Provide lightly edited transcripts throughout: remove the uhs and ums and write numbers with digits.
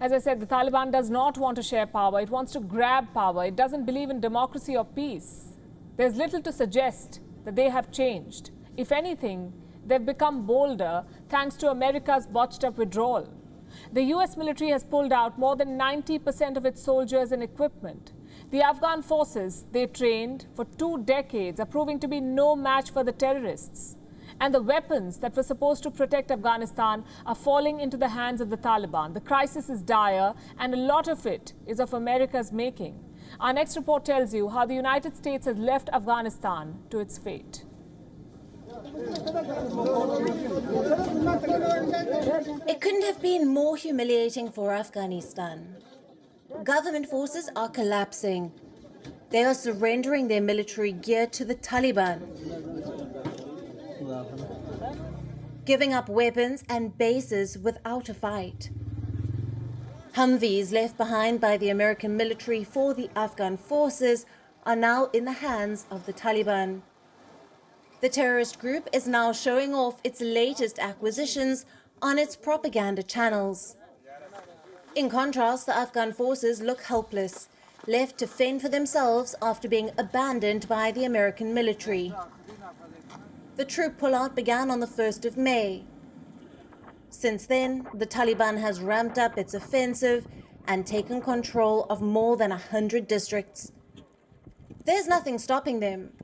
As I said, the Taliban does not want to share power. It wants to grab power. It doesn't believe in democracy or peace. There's little to suggest that they have changed. If anything, they've become bolder thanks to America's botched-up withdrawal. The US military has pulled out more than 90% of its soldiers and equipment. The Afghan forces they trained for 2 decades are proving to be no match for the terrorists. And the weapons that were supposed to protect Afghanistan are falling into the hands of the Taliban. The crisis is dire, and a lot of it is of America's making. Our next report tells you how the United States has left Afghanistan to its fate. It couldn't have been more humiliating for Afghanistan. Government forces are collapsing. They are surrendering their military gear to the Taliban, giving up weapons and bases without a fight. Humvees left behind by the American military for the Afghan forces are now in the hands of the Taliban. The terrorist group is now showing off its latest acquisitions on its propaganda channels. In contrast, the Afghan forces look helpless, left to fend for themselves after being abandoned by the American military. The troop pullout began on the 1st of May. Since then, the Taliban has ramped up its offensive and taken control of more than 100 districts. There's nothing stopping them.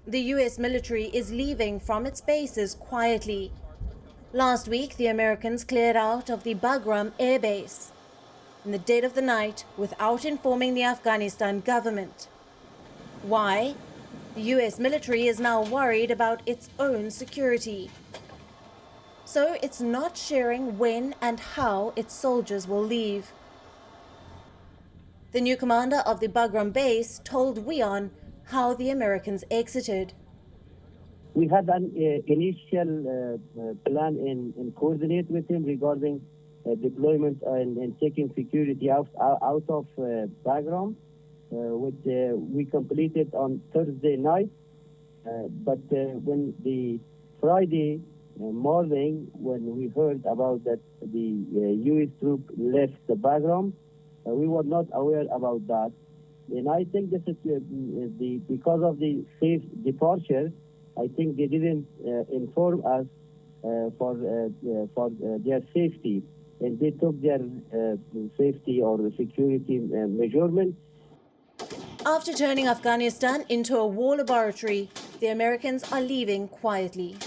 The US military is leaving from its bases quietly. Last week, the Americans cleared out of the Bagram air base in the dead of the night without informing the Afghanistan government. Why? The US military is now worried about its own security. So it's not sharing when and how its soldiers will leave. The new commander of the Bagram base told WION how the Americans exited. We had an initial plan and coordinate with him regarding deployment and taking security out of Bagram, which we completed on Thursday night. But when the Friday morning, when we heard about that the U.S. troop left the Bagram, we were not aware about that. And I think this is because of the safe departure. I think they didn't inform us for their safety, and they took their safety or security measurement. After turning Afghanistan into a war laboratory, the Americans are leaving quietly.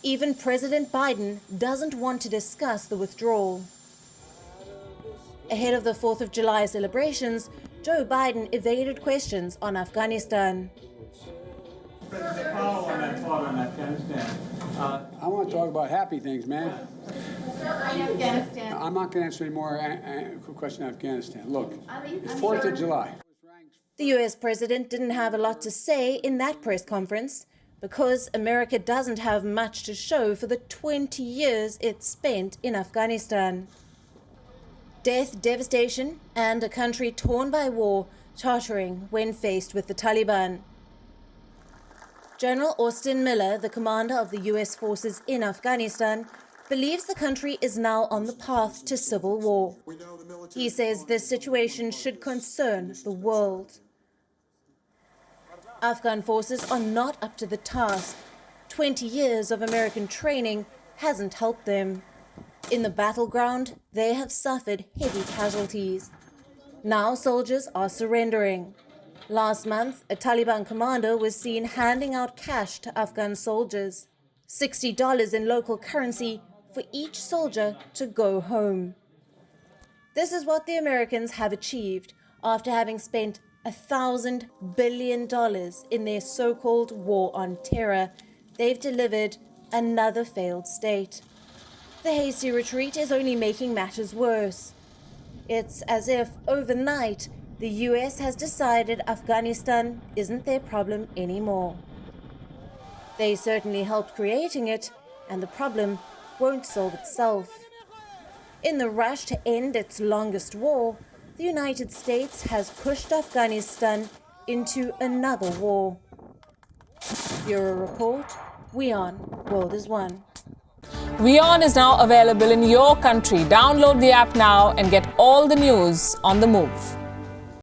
Even President Biden doesn't want to discuss the withdrawal. Ahead of the 4th of July celebrations, Joe Biden evaded questions on Afghanistan. I want to talk about happy things, man. I'm not going to answer any more questions on Afghanistan. Look, it's 4th of July. The US president didn't have a lot to say in that press conference because America doesn't have much to show for the 20 years it spent in Afghanistan. Death, devastation, and a country torn by war, tottering when faced with the Taliban. General Austin Miller, the commander of the US forces in Afghanistan, believes the country is now on the path to civil war. He says this situation should concern the world. Afghan forces are not up to the task. 20 years of American training hasn't helped them. In the battleground, they have suffered heavy casualties. Now soldiers are surrendering. Last month, a Taliban commander was seen handing out cash to Afghan soldiers, $60 in local currency for each soldier to go home. This is what the Americans have achieved after having spent $1,000 billion in their so-called war on terror. They've delivered another failed state. The hasty retreat is only making matters worse. It's as if overnight the US has decided Afghanistan isn't their problem anymore. They certainly helped creating it, and the problem won't solve itself. In the rush to end its longest war, the United States has pushed Afghanistan into another war. Bureau Report, WION, World is One. WION is now available in your country. Download the app now and get all the news on the move.